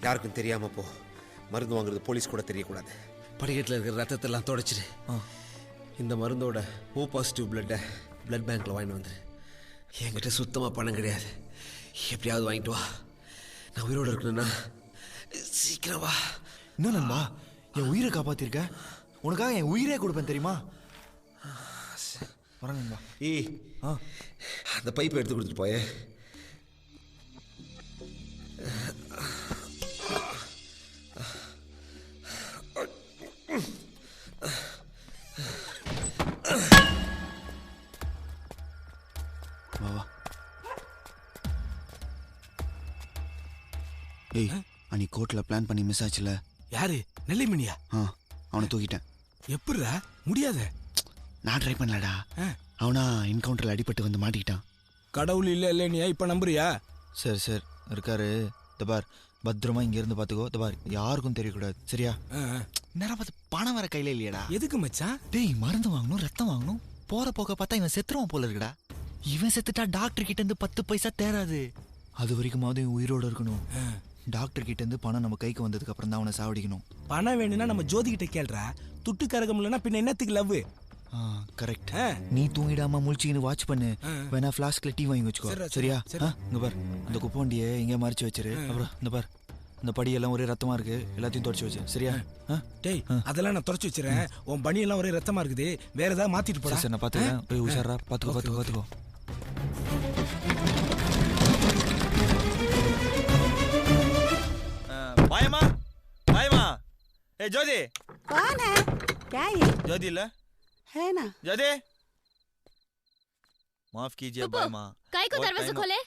யாருக்கும் தெரியாம போ. மருந்து வாங்குறது போலீஸ் கூட தெரியக்கூடாது. படிக்கட்டில் இருக்கிற ரத்தத்தெல்லாம் தொடச்சிடு. இந்த மருந்தோட ஓ பாசிட்டிவ் பிளட் பேங்க்ல வாங்கிட்டு வந்துரு. என்கிட்ட சுத்தமாக பணம் கிடையாது. எப்படியாவது வாங்கிட்டு வா. நான் உயிரோடு இருக்கணும்னா சீக்கிரம் வா. இன்னும் நண்பா, என் உயிரை காப்பாத்திருக்க. உனக்காக என் உயிரே கொடுப்பேன் தெரியுமா? வரேன் நண்பா. அந்த பைப்பை எடுத்து கொடுத்துட்டு போயே. ஏய், அன்னைக்கு கோர்ட்ல பிளான் பண்ணி மிஸ் ஆச்சுல. யாரு? நெல்லிமணியா? அவனை தூக்கிட்டேன். எப்படிடா? முடியாத. நான் ட்ரை பண்ணலடா. அவனா என்கவுண்டர்ல அடிபட்டு வந்து மாட்டிக்கிட்டான். கடவுள் இல்ல இல்லையா இப்ப நம்புறியா? சரி சரி இருக்காரு. தபார் பத்திரமா இங்க இருந்து பாத்துக்கோ. தபார் யாருக்கும் தெரியக்கூடாது, சரியா? நேரம் பார்த்து பணம் வர கையில இல்லையடா. எதுக்கு மச்சான்? டேய், மருந்து வாங்கணும், ரத்தம் வாங்கணும். போற போக்க பார்த்தா இவன் செத்துருவான் போல இருக்குடா. இவன் செத்துட்டா டாக்டர் கிட்ட இருந்து 10 பைசா தேராது. அது வரைக்குமாவது உயிரோட இருக்கணும். டாக்டர் கிட்ட இருந்து பணம் நம்ம கைக்கு வந்ததுக்கு அப்புறம் தான் அவனை சாவடிக்கணும். பணம் வேணும்னா நம்ம ஜோதி கிட்ட கேள்றா. துட்டு கரகம் இல்லைன்னா பின்ன என்னத்துக்கு லவ்? கரெக்ட். நீ தூங்கிடாம முழிச்சின்னு வாட்ச் பண்ணு. வேணா ஃபிளாஸ்க்ல டீ வாங்கி வச்சுக்கோ, சரியா? இங்க பார், அந்த குப்போண்டியை இங்கே மறைச்சு வச்சிரு. அப்புறம் இந்த பார், இந்த படியெல்லாம் ஒரே ரத்தமா இருக்கு, எல்லாத்தையும் தொடச்சு வச்சு, சரியா? டேய், அதெல்லாம் நான் தொடச்சு வச்சிரேன். உன் பனியெல்லாம் ஒரே ரத்தமா இருக்குது, வேற ஏதாவது மாத்திட்டு போடா. சரி, நான் பாத்துக்கிறேன். போய் உஷாரா பாத்துக்கோ. मायमा मायमा ए ज्योति कौन है? क्या ये? ज्योति ल है ना? ज्योति माफ कीजिए मायमा. काय को दरवाजा खोले?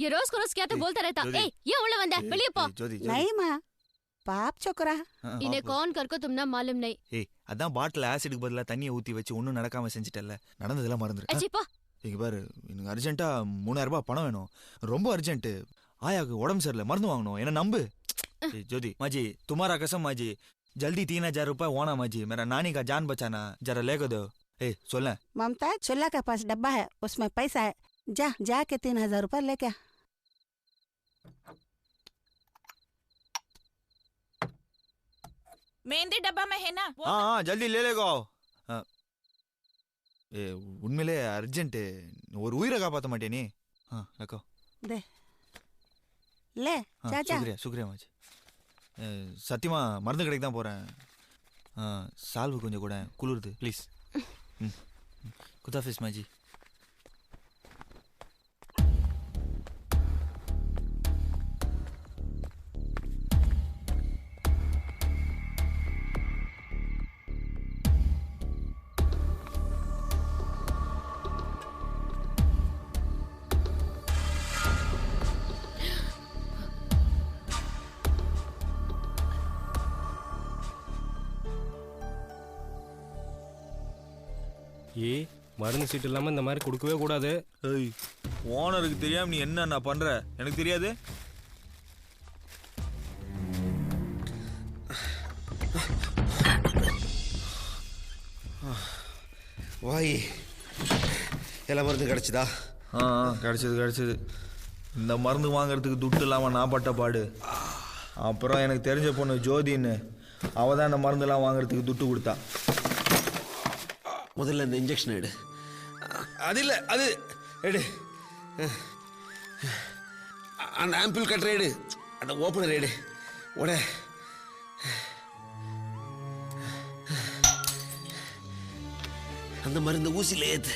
ये रोज को रोज क्या तो बोलता रहता. ए ये उल्ला बंदा வெளிய போ. नहीं माँ, पाप चोकरा. इन्हें कौन कर को तुम ना मालूम नहीं. ஏய், அதான் பாட்டில் ஆசிடுக்கு பதிலா தண்ணியை ஊத்தி வச்சு ஒன்னும் நடக்காம செஞ்சிட்டல. நடந்ததெல்லாம் மறந்துரு. अच्छी पो. இங்க பாரு, எனக்கு அர்ஜென்ட்டா 3000 ரூபாய் பணம் வேணும். ரொம்ப அர்ஜென்ட். ஆயாக்கு உடம்பு சரியில்லை, மருந்து வாங்கணும். என்ன நம்பு. ज्योति माजी, तुम्हारा कसम माजी, जल्दी 3000 रुपए होना माजी. मेरा नानी का जान बचाना, जरा लेकर दो. ए सुन ले ममता, चुल्ला के पास डब्बा है, उसमें पैसा है. जा के 3000 रुपए लेके आ. मेहंदी डब्बा में है ना? हाँ जल्दी ले लेगा. ए उनमेले अर्जेंट ஒரு உயிரை காப்பாத்த மாட்டே நீ. ரக்கோ दे ले. जा. சுக்ரியா மாஜி. சத்தியமா மருந்து கடைக்கு தான் போறேன். சால்வு கொஞ்சம் கூட குளிருது ப்ளீஸ். குதாஃபிஸ் மாஜி. மருந்து சீட்டு இல்லாம இந்த மாதிரி கொடுக்கவே கூடாது. ஏய், ஓனருக்கு தெரியாம நீ என்ன பண்ற? எனக்கு தெரியாது. வாய் எல்லா மருந்து கிடைச்சதா? கிடைச்சது. இந்த மருந்து வாங்குறதுக்கு துட்டு இல்லாம நான் பட்ட பாடு. அப்புறம் எனக்கு தெரிஞ்ச பொண்ணு ஜோதின்னு, அவ தான் இந்த மருந்தெல்லாம் வாங்குறதுக்கு துட்டு கொடுத்தா. முதல்ல இந்த இன்ஜெக்ஷன் எடு. அது இல்லை, அது எடு. அந்த ஆம்பிள் கட்டரை எடு. அந்த ஓப்பனர் எடு. உட அந்த மருந்து ஊசியில் ஏத்து.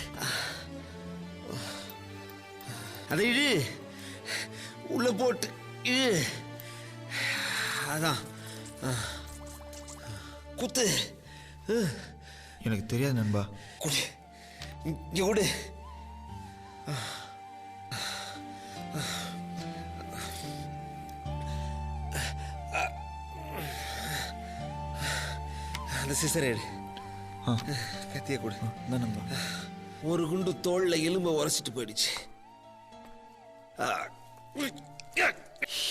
அதை இழு, உள்ள போட்டு இழு. அதான் குத்து. எனக்கு தெரியாது நண்பா. இங்க விடு. அந்த சிசர் எடு. கத்திய கொடு. நண்பா, ஒரு குண்டு தோல்ல எலும்பை உரைச்சிட்டு போயிடுச்சு.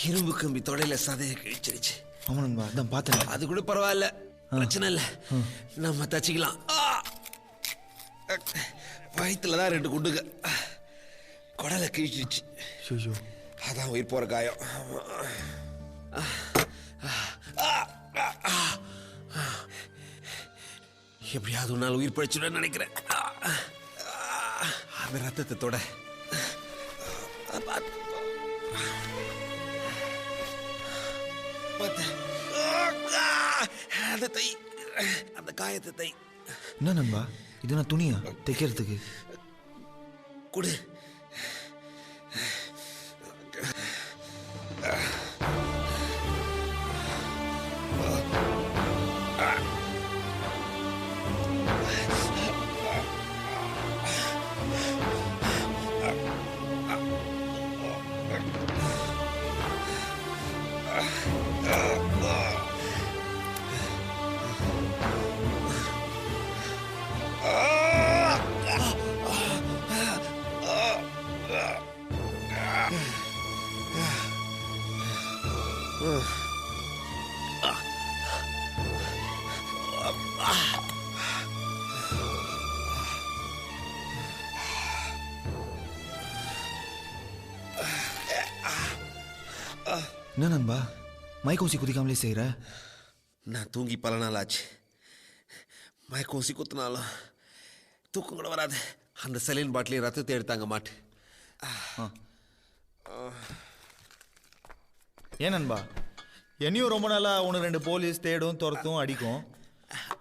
இரும்பு கம்பி தொடையில சதையை கிழிச்சிருச்சு. ஆமா நண்பா, அதான் பார்த்தேன். அது கூட பரவாயில்ல, பிரச்சனை இல்லை, நம்ம தச்சிக்கலாம். வயிற்றுல தான் 2 குண்டுங்க. குடலை கிழிச்சிச்சு. ஐயோ அதான் உயிர் போகிற காயம். எப்படியாவது ஒரு நாள் உயிர் பழிச்சுட நினைக்கிறேன். அந்த ரத்தத்தை தொட அந்த தை, அந்த காயத்தை தை. என்ன நண்பா இது? நான் துணியா தைக்கிறதுக்கு? கொடு. என்ன நண்பா மைக்கோசி குதிக்காமலே செய்கிற? நான் தூங்கி பல நாள் ஆச்சு. மயக்கம் ஊசி குத்துனாலும் தூக்கம் கூட வராது. அந்த செலின் பாட்டிலையும் ரத்தத்தை எடுத்தாங்க மாட்டு. ஏன் நண்பா என்னையும் ரொம்ப நாளாக ஒன்று 2 போலீஸ் தேடும் துரத்தும் அடிக்கும்.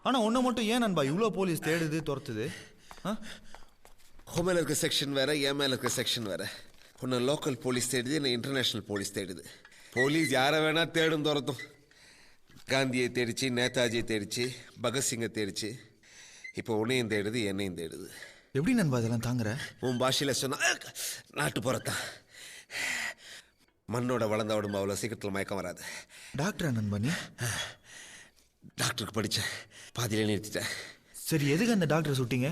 ஆனால் ஒன்றை மட்டும் ஏன் நண்பா இவ்வளோ போலீஸ் தேடுது துரத்துது? உன் மேலே இருக்க செக்ஷன் வேற, என் மேலே இருக்க செக்ஷன் வேற. உன்னை லோக்கல் போலீஸ் தேடுது, என்னை இன்டர்நேஷ்னல் போலீஸ் தேடுது. போலீஸ் யாரை வேணா தேடும் துரத்தும். காந்தியை தேடிச்சு, நேதாஜியை தேடிச்சு, பகத்சிங்கை தேடிச்சு. இப்போ உன்னையும் தேடுது, என்னையும் தேடுது. எப்படி நண்பா இதெல்லாம் தாங்குற? உன் பாஷையில் சொன்னா நாட்டு போகிறதான். மண்ணோட வளர்ந்த உடம்பு அவ்வளோ சீக்கிரத்தில் மயக்கம் வராது. டாக்டரா நண்பா நீ? டாக்டருக்கு படித்தேன், பாதியிலே நிறுத்திட்டேன். சரி எதுக்கு அந்த டாக்டரை சுட்டீங்க?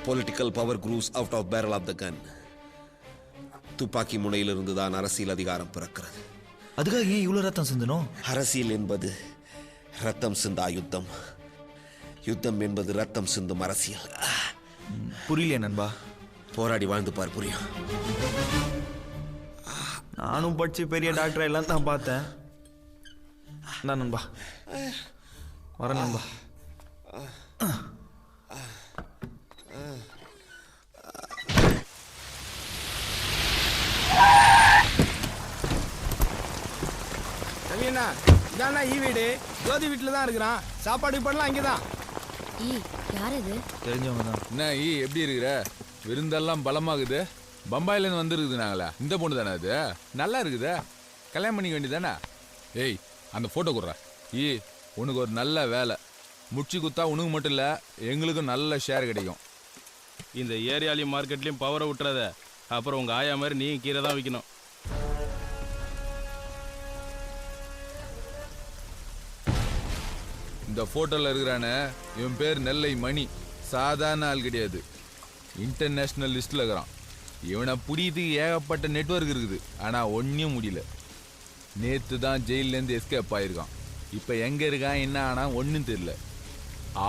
Political power grows out of barrel of the gun. துப்பாக்கி முனையிலிருந்து தான் அரசியல் அதிகாரம் பிறக்கிறது. அதுக்காக ஏன் இவ்வளோ ரத்தம் சிந்தணும்? அரசியல் என்பது ரத்தம் சிந்தா யுத்தம், யுத்தம் என்பது ரத்தம் சிந்தும் அரசியல். புரியலையே நண்பா. போராடி வாழ்ந்து பார், புரியும். நானும் படிச்சு பெரிய டாக்டர் எல்லாம் தான் பார்த்தேன். நான் நண்பா வரேன் நண்பா. கவியண்ணா இதாண்ணா ஈ வீடு. ஜோதி வீட்டில் தான் இருக்கிறான். சாப்பாடு பண்ணலாம் இங்கே தான். யார் இது? தெரிஞ்சவங்க தான். என்ன எப்படி இருக்கிற? விருந்தெல்லாம் பலமாகுது. பம்பாயிலேருந்து வந்துருக்குது. நாங்களா இந்த பொண்ணு தானே அது? நல்லா இருக்குதா? கல்யாணம் பண்ணிக்க வேண்டியதானே? ஏய் அந்த ஃபோட்டோ கொடுறா. உனக்கு ஒரு நல்ல வேலை முடிச்சு குத்தா உனக்கு மட்டும் இல்லை எங்களுக்கும் நல்ல ஷேர் கிடைக்கும். இந்த ஏரியாலையும் மார்க்கெட்லையும் பவரை விட்டுறத. அப்புறம் உங்கள் ஆயா மாதிரி நீ கீரை தான் விற்கணும். இந்த ஃபோட்டோவில் இருக்கிறானே இவன் பேர் நெல்லை மணி. சாதாரண ஆள் கிடையாது, இன்டர்நேஷ்னல் லிஸ்ட்டில் இருக்கிறான். இவனை புரியதுக்கு ஏகப்பட்ட நெட்வொர்க் இருக்குது, ஆனால் ஒன்றும் முடியல. நேற்று தான் ஜெயிலேருந்து எஸ்கேப் ஆகிருக்கான். இப்போ எங்கே இருக்கான் என்ன ஆனால் ஒன்றும் தெரியல.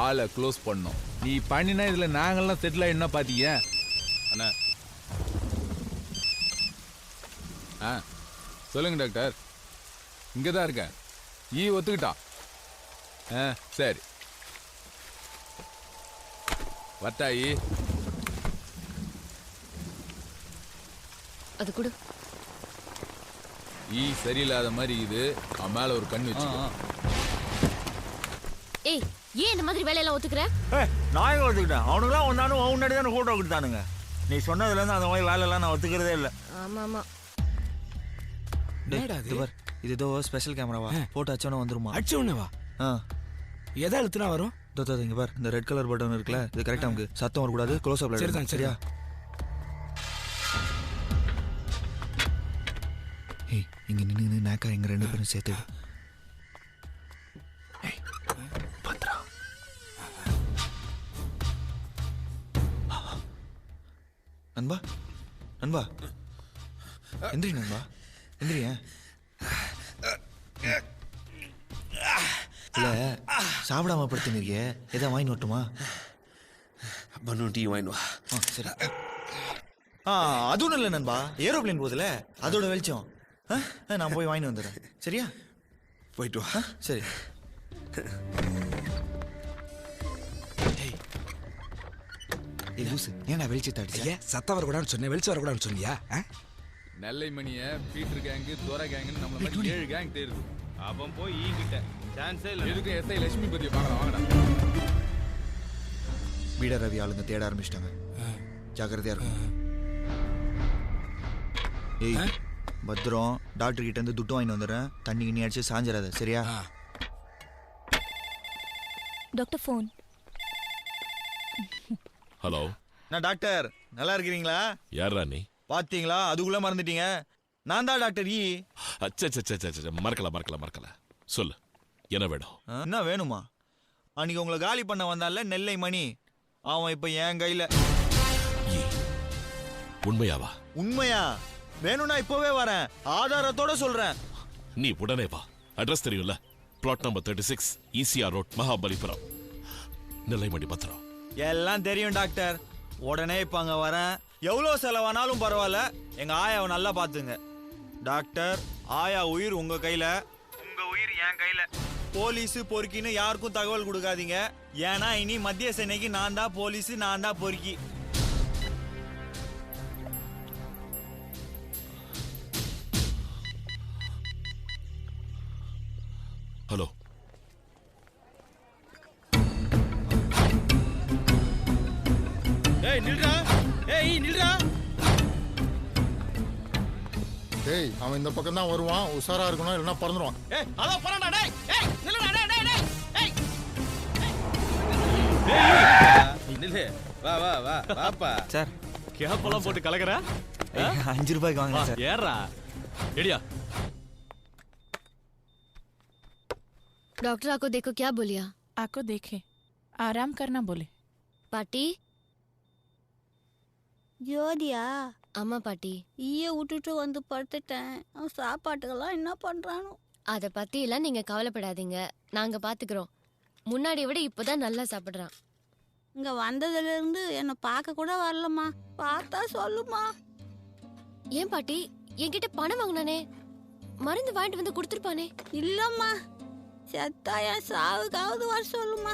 ஆளை க்ளோஸ் பண்ணோம். நீ பண்ணினா இதில் நாங்கள்லாம் செட்டில் ஆகிடுனா பார்த்தீங்க. அண்ணா சொல்லுங்க டாக்டர். இங்கே தான் இருக்கேன். ஒத்துக்கிட்டான். சரி வத்தாயி. அது கொடு. சரியில்லாத மாதிரி இது. அவன் மேல ஒரு கண் வச்சு. ஏய் ஏன் இந்த மாதிரி வேலையெல்லாம் ஒத்துக்கிற? நான் எங்க ஒத்துக்கிட்டேன்? அவனுக்குலாம் ஒன்னாலும் முன்னாடி தானே ஃபோட்டோ கொடுத்தானுங்க. நீ சொன்னதுலேருந்து அந்த மாதிரி வேலையெல்லாம் நான் ஒத்துக்கிறதே இல்லை. ஆமா ஆமா. இது ஏதோ ஸ்பெஷல் கேமராவா? போட்டோ அச்சோன்னு வந்துருமா? அச்சோன்னவா? எதை அழுத்துனா வரும்? இங்க பார், இந்த ரெட் கலர் பட்டன் இருக்குல்ல, இது கரெக்டா நமக்கு சத்தம் வரக்கூடாது. க்ளோஸ் அப்ல சரிதான். சரியா? ஏய் இங்க நின்னு நாக்கா எங்க 2 பேரும் சேர்த்து. ஏய் பத்ரா. நண்பா நண்பா எந்திரி நண்பா எந்திரியா. இல்ல சாப்பிடாம படுத்துங்க. எதா வாங்கி வரட்டுமா? பன்னு டீ வாங்கிட்டு வா. சரி. அது ஒன்றும் இல்லை நண்பா, ஏரோப்ளேன் போகுதுல அதோட வெளிச்சம். நான் போய் வாங்கி வந்துடுறேன், சரியா? போயிட்டு வா. சரி. ஏன்னா வெளிச்சத்தை அடிச்சா சத்தம் வரக்கூடாதுன்னு சொன்னேன், வெளிச்சம் வரக்கூடாதுன்னு சொன்னியா? நெல்லை மணிய பீட்டர் கேங்கு, துரை கேங்கு நம்மள மாதிரி 7 கேங் தேருது. அவன் போய் ஈகிட்ட சான்ஸே இல்லை. எதுக்கு எஸ்ஐ லட்சுமி பத்தியை பார்க்கலாம், வாங்கடா. பீடா ரவி ஆளுங்க தேட ஆரம்பிச்சிட்டாங்க, ஜாக்கிரதையா இருக்கும். ஏய் பத்ரம், டாக்டர் கிட்ட இருந்து துட்டு வாங்கிட்டு வந்துடுறேன், தண்ணி கிண்ணி அடிச்சு சாஞ்சிடாத, சரியா? Doctor phone. ஹலோ. நான் டாக்டர், நல்லா இருக்கிறீங்களா? யாரா நீ? பாத்தீங்களா, அதுக்குள்ள மறந்துட்டீங்க. நான் தான் டாக்டர் ஈ. மறக்கல. சொல்லு, என்ன வேணும்? என்ன வேணுமா? அன்னைக்கு உங்களை காலி பண்ண வந்தால நெல்லை மணி, அவன் இப்ப என் கையில. உண்மையாவா? உண்மையா? வேணும்னா இப்பவே வரேன், ஆதாரத்தோட சொல்றேன். நீ உடனே வா. அட்ரஸ் தெரியும்ல, flat number 36 ECR road, Mahabalipuram, Nellaimani பத்திரம். எல்லாம் தெரியும் டாக்டர், உடனே இப்ப அங்க வரேன். எவ்வளவு செலவானாலும் பரவாயில்ல, எங்க ஆயாவை நல்லா பாத்துங்க டாக்டர். ஆயா உயிர் உங்க கையில, உங்க உயிர் என் கையில. போலீஸ் பொறுக்கின்னு யாருக்கும் தகவல் கொடுக்காதீங்க, ஏன்னா இனி மத்திய சென்னைக்கு நான் தான் போலீஸ், நான் தான் பொறுக்கி. ஹலோ. நில்றா. டேய், அவன் இந்த பக்கம் தான் வருவான், உஷாரா இருக்கணும், இல்லைன்னா பறந்துருவான். வாப்பா சார், கேப்பெல்லாம் போட்டு கலக்குற. 5 ரூபாய்க்கு வாங்க சார். ஏறா எடியா. डॉक्टर आपको देखो क्या बोलिया? आपको देखे आराम करना बोले. பாட்டி. ஜோதியா, ஆமா பாட்டி. ஈய விட்டுட்டு வந்து படுத்துட்டேன். அவன் சாப்பாட்டுக்கெல்லாம் என்ன பண்றானோ? அத பத்தி எல்லாம் நீங்க கவலைப்படாதீங்க, நாங்க பாத்துக்கிறோம். முன்னாடி விட இப்பதான் நல்லா சாப்பிடுறான். இங்க வந்ததுல இருந்து என்ன பார்க்க கூட வரலம்மா, பார்த்தா சொல்லுமா. ஏன் பாட்டி, என்கிட்ட பணம் வாங்கினானே, மருந்து வாங்கிட்டு வந்து கொடுத்துருப்பானே. இல்லம்மா, செத்தா என் சாவுக்காவது வர சொல்லுமா.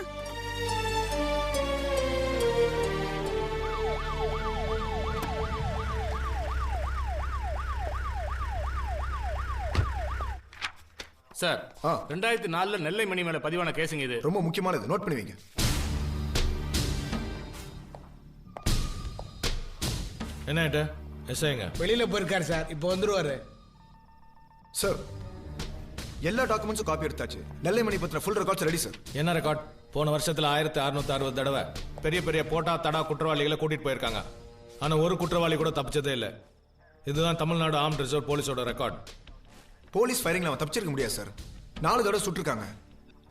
சார், 2004 நெல்லை மணி மேல பதிவான கேசுங்க இது. ரொம்ப முக்கியமானது, நோட் பண்ணி வைங்க. என்ன எஸ்ஐங்க வெளியில போயிருக்காரு சார், இப்போ வந்துருவாரு. சார், எல்லா டாக்குமெண்ட்ஸும் காப்பி எடுத்தாச்சு. நெல்லை மணி பத்தின ஃபுல் ரெக்கார்ட்ஸ் ரெடி சார். என்ன ரெக்கார்ட்? போன வருஷத்துல 1660 தடவை பெரிய பெரிய போட்டா தடா குற்றவாளிகளை கூட்டிட்டு போயிருக்காங்க. ஆனா ஒரு குற்றவாளி கூட தப்பிச்சதே இல்லை. இதுதான் தமிழ்நாடு ஆர்ம்ட் ரிசர்வ் போலீஸோட ரெக்கார்ட். போலீஸ் ஃபயரிங்ல அவன் தப்பிச்சிருக்க முடியாது சார். 4 தடவை சுட்டிருக்காங்க.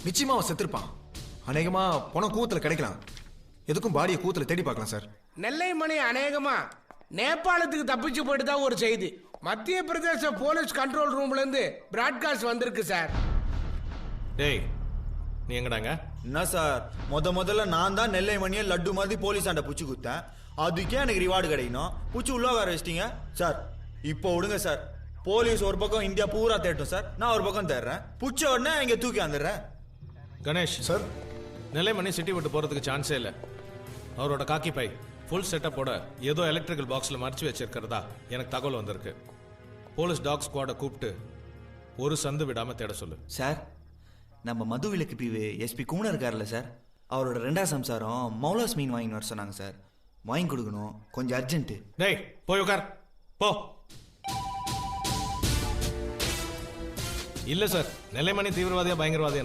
நிச்சயமா அவன் செத்துருப்பான். அநேகமா பணம் கூத்துல கிடைக்கலாம். எதுக்கும் பாடியை கூத்துல தேடி பார்க்கலாம் சார். நெல்லை மணி அநேகமா நேபாளத்துக்கு தப்பிச்சு போயிட்டு தான் ஒரு செய்தி மத்திய பிரதேச போலீஸ் கண்ட்ரோல் ரூம்ல இருந்து பிராட்காஸ்ட் வந்திருக்கு சார். டேய், நீ எங்கடாங்க? என்ன சார், முதல்ல நான் தான் நெல்லை மணியை லட்டு மாதிரி போலீஸ் ஆண்ட புச்சு குத்தேன். அதுக்கே எனக்கு ரிவார்டு கிடைக்கணும், புச்சு உள்ள வர வச்சிட்டீங்க சார். இப்போ விடுங்க சார், போலீஸ் ஒரு பக்கம் இந்தியா பூரா தேட்டும் சார், நான் ஒரு பக்கம் தேடுறேன். புச்ச உடனே இங்க தூக்கி வந்துடுறேன். கணேஷ் சார், நெல்லை மணி சிட்டி விட்டு போறதுக்கு சான்ஸே இல்லை. அவரோட காக்கி பை ஃபுல் செட்டப்போட ஏதோ எலக்ட்ரிக்கல் பாக்ஸ்ல மறைச்சு வச்சிருக்கிறதா எனக்கு தகவல் வந்திருக்கு. போலீஸ் டாக் ஸ்குவாடை கூப்பிட்டு ஒரு சந்து விடாம தேட சொல்லு. சார், நம்ம மது விலக்கு பிரிவு எஸ்பி குமரன் இருக்கார்ல சார், அவரோட 2ஆவது சம்சாரம் மௌலாஸ் மீன் வாங்கி வர சொன்னாங்க சார். வாங்கி கொடுக்கணும், கொஞ்சம் அர்ஜென்ட். டேய், போய் உட்கார் போ. இல்ல சார், நெல்லை மணி தீவிரவாதியா பயங்கரவாதியா